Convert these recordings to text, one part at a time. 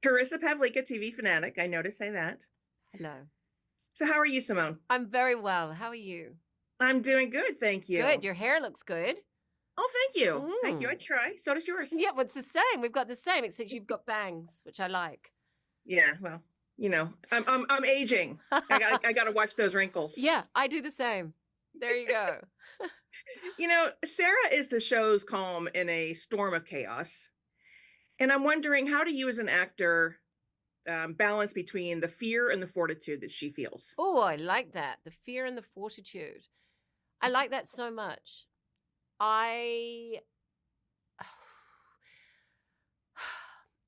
Carissa Pavlika, TV fanatic. I know to say that. Hello. So, how are you, Simone? I'm very well. How are you? I'm doing good, thank Good. you. Your hair looks good. Oh, thank you. Thank you. I Mm. try. So does yours. Yeah, well, it's the same. We've got the same, except you've got bangs, which I like. Yeah, well, I'm aging. I got to watch those wrinkles. Yeah, I do the same. There you go. Sarah is the show's calm in a storm of chaos, and I'm wondering, how do you, as an actor, balance between the fear and the fortitude that she feels? Oh, I like that. The fear and the fortitude. I like that so much. I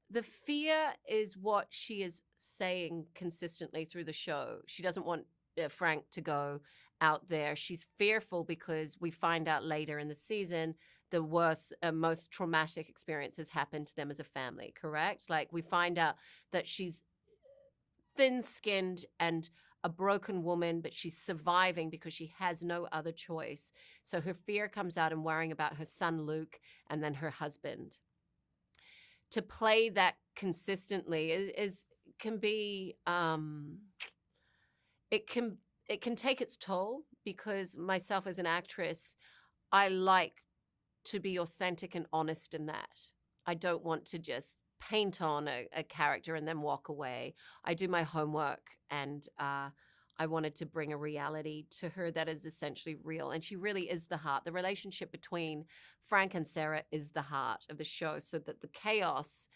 the fear is what she is saying consistently through the show. She doesn't want Frank to go out there. She's fearful because we find out later in the season the worst, most traumatic experiences happened to them as a family, correct? Like we find out that she's thin-skinned and a broken woman, but she's surviving because she has no other choice. So her fear comes out in worrying about her son Luke and then her husband. To play that consistently is can be it can take its toll, because myself as an actress, I like to be authentic and honest in that. I don't want to just paint on a character and then walk away. I do my homework, and I wanted to bring a reality to her that is essentially real. And she really is the heart. The relationship between Frank and Sarah is the heart of the show, so that the chaos,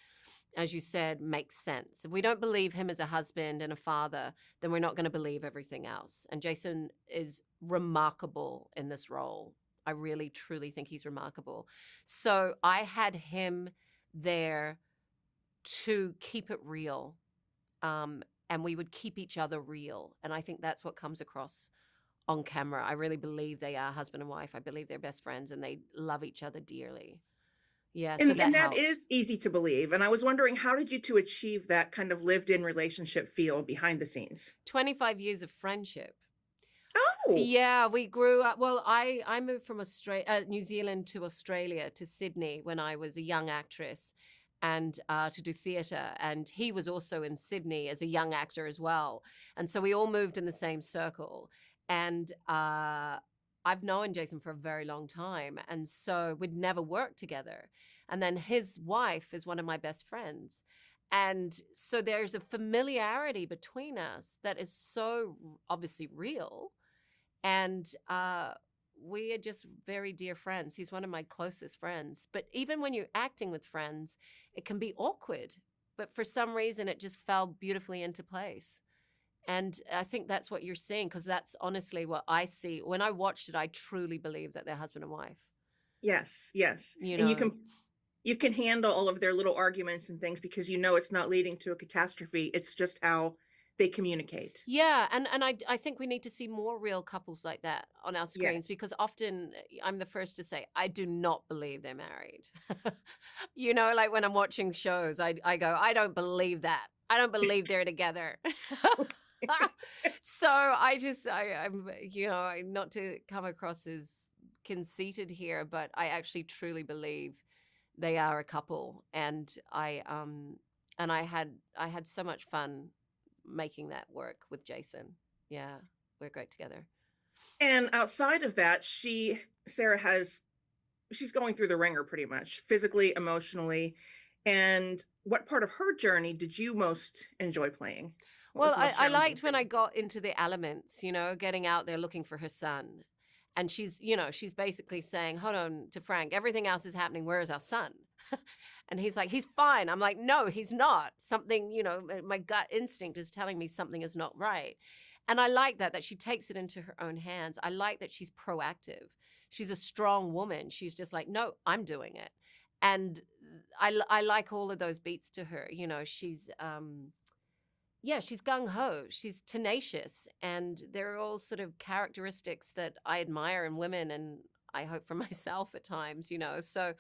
as you said, makes sense. If we don't believe him as a husband and a father, then we're not going to believe everything else. And Jason is remarkable in this role. I really, truly think he's remarkable. So I had him there to keep it real. And we would keep each other real. And I think that's what comes across on camera. I really believe they are husband and wife. I believe they're best friends and they love each other dearly. Yeah, so And that that helped. is easy to believe. And I was wondering, how did you two achieve that kind of lived-in relationship feel behind the scenes? 25 years of friendship. Oh, Yeah, we grew up. Well, I moved from New Zealand to Australia, to Sydney, when I was a young actress, and to do theatre. And he was also in Sydney as a young actor as well. And so we all moved in the same circle. And I've known Jason for a very long time. And so we'd never worked together. And then his wife is one of my best friends. And so there's a familiarity between us that is so obviously real. And we are just very dear friends. He's one of my closest friends. But even when you're acting with friends, it can be awkward. But for some reason, it just fell beautifully into place. And I think that's what you're seeing, because that's honestly what I see. When I watched it, I truly believe that they're husband and wife. yes, yes. You And you know, can you can handle all of their little arguments and things because you know it's not leading to a catastrophe. It's just how they communicate. yeah, and I think we need to see more real couples like that on our Yeah. screens, because often I'm the first to say I do not believe they're married. You know, like when I'm watching shows, I go, I don't believe that. I don't believe they're together. So I'm not to come across as conceited here, but I actually truly believe they are a couple, and I had so much fun making that work with Jason. Yeah, we're great together. And outside of that, Sarah she's going through the ringer pretty much, physically, emotionally. And what part of her journey did you most enjoy playing? What was Well, the I, most I challenging liked for when I you? got into the elements, getting out there looking for her son. And she's basically saying, hold on, to Frank, everything else is happening. Where is our son? And he's like, he's fine. I'm like, no, he's not. Something, my gut instinct is telling me something is not right. And I like that she takes it into her own hands. I like that she's proactive. She's a strong woman. She's just like, no, I'm doing it. And I like all of those beats to her. She's she's gung ho. She's tenacious, and they're all sort of characteristics that I admire in women, and I hope for myself at times. So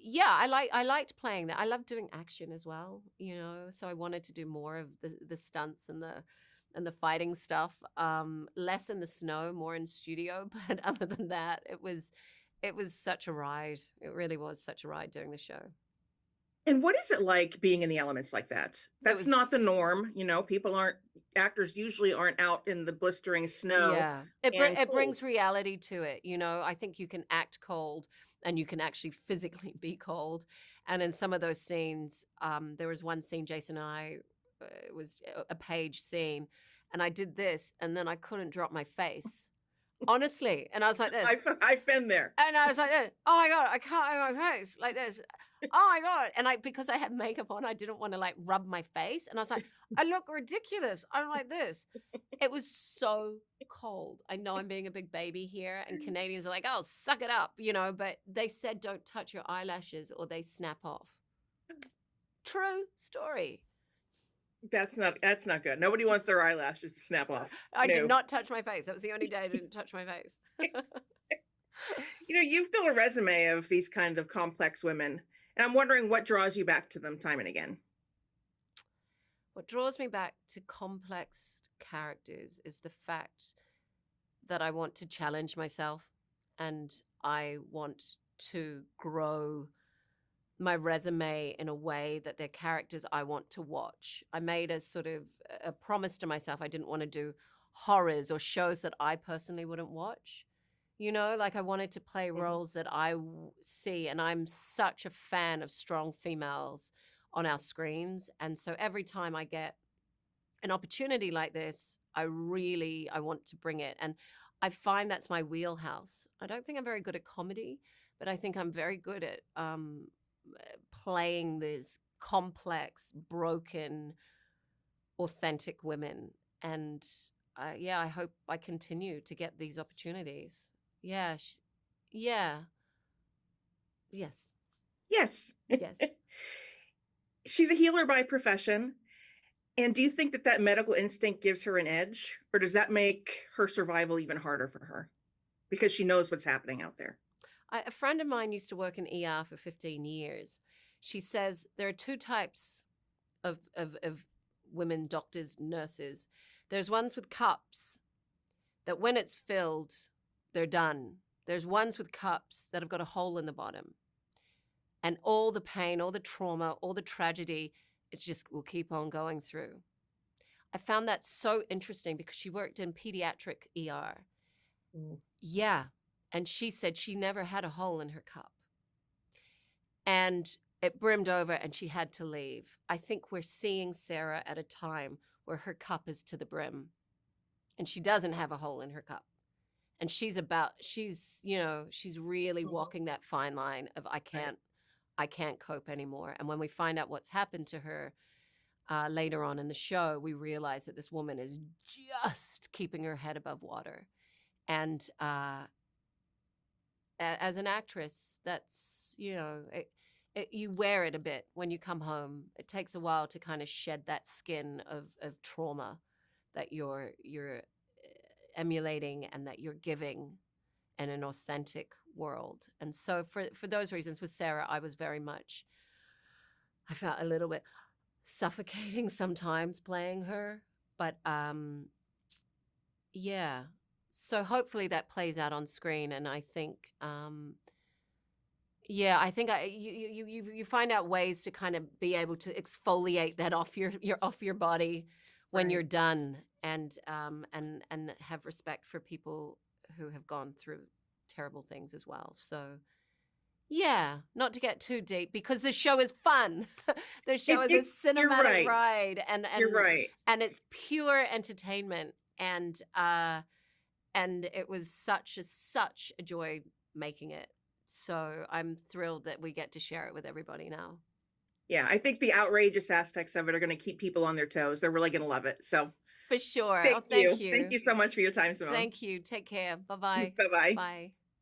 yeah, I liked playing that. I love doing action as well. So I wanted to do more of the stunts and the fighting stuff. Less in the snow, more in studio. But other than that, it was such a ride. It really was such a ride doing the show. And what is it like being in the elements like that? It That's not the was norm. People aren't, actors usually aren't out in the blistering snow Yeah, and it cold. brings reality to it, you know? I think you can act cold and you can actually physically be cold, and in some of those scenes, there was one scene Jason and I it was a page scene, and I did this, and then I couldn't drop my face. Honestly, and I was like this. I've been there. And I was like, "Oh my god, I can't move my face like this. Oh my god!" And I, because I had makeup on, I didn't want to like rub my face, and I was like, "I look ridiculous. I'm like this." It was so cold. I know I'm being a big baby here, and Canadians are like, "Oh, suck it up," you know. But they said, "Don't touch your eyelashes, or they snap off." True story. That's not good. Nobody wants their eyelashes to snap off. I did No. not touch my face. That was the only day I didn't touch my face. You've built a resume of these kinds of complex women, and I'm wondering what draws you back to them time and again. What draws me back to complex characters is the fact that I want to challenge myself and I want to grow my resume in a way that they're characters I want to watch. I made a sort of a promise to myself I didn't want to do horrors or shows that I personally wouldn't watch. You know, like I wanted to play Mhm. roles that I see, and I'm such a fan of strong females on our screens. And so every time I get an opportunity like this, I want to bring it. And I find that's my wheelhouse. I don't think I'm very good at comedy, but I think I'm very good at playing these complex, broken, authentic women. And yeah, I hope I continue to get these opportunities. Yeah. Yeah. Yes. Yes. Yes. She's a healer by profession. And do you think that that medical instinct gives her an edge, or does that make her survival even harder for her because she knows what's happening out there? A friend of mine used to work in ER for 15 years. She says there are two types of women doctors, nurses. There's ones with cups that when it's filled, they're done. There's ones with cups that have got a hole in the bottom. And all the pain, all the trauma, all the tragedy, it's just will keep on going through. I found that so interesting because she worked in pediatric ER. Mm. Yeah. And she said she never had a hole in her cup. And it brimmed over and she had to leave. I think we're seeing Sarah at a time where her cup is to the brim and she doesn't have a hole in her cup. And she's really Mhm. walking that fine line of Right. I can't cope anymore. And when we find out what's happened to her later on in the show, we realize that this woman is just keeping her head above water. And as an actress, that's, you wear it a bit when you come home. It takes a while to kind of shed that skin of trauma that you're emulating and that you're giving in an authentic world. And so for those reasons with Sarah, I felt a little bit suffocating sometimes playing her, but yeah. So hopefully that plays out on screen, and I think yeah, I think you find out ways to kind of be able to exfoliate that off your body when you're Right. done, and have respect for people who have gone through terrible things as well. So yeah, not to get too deep because the show is fun. The show is a You're cinematic right. ride, You're right. and it's pure entertainment, and it was such a joy making it. So I'm thrilled that we get to share it with everybody now. Yeah, I think the outrageous aspects of it are going to keep people on their toes. They're really going to love it. So For sure. Oh, thank thank you. Thank you. you so much for your time, Simone. Thank you. Take care. Bye-bye. Bye bye. Bye.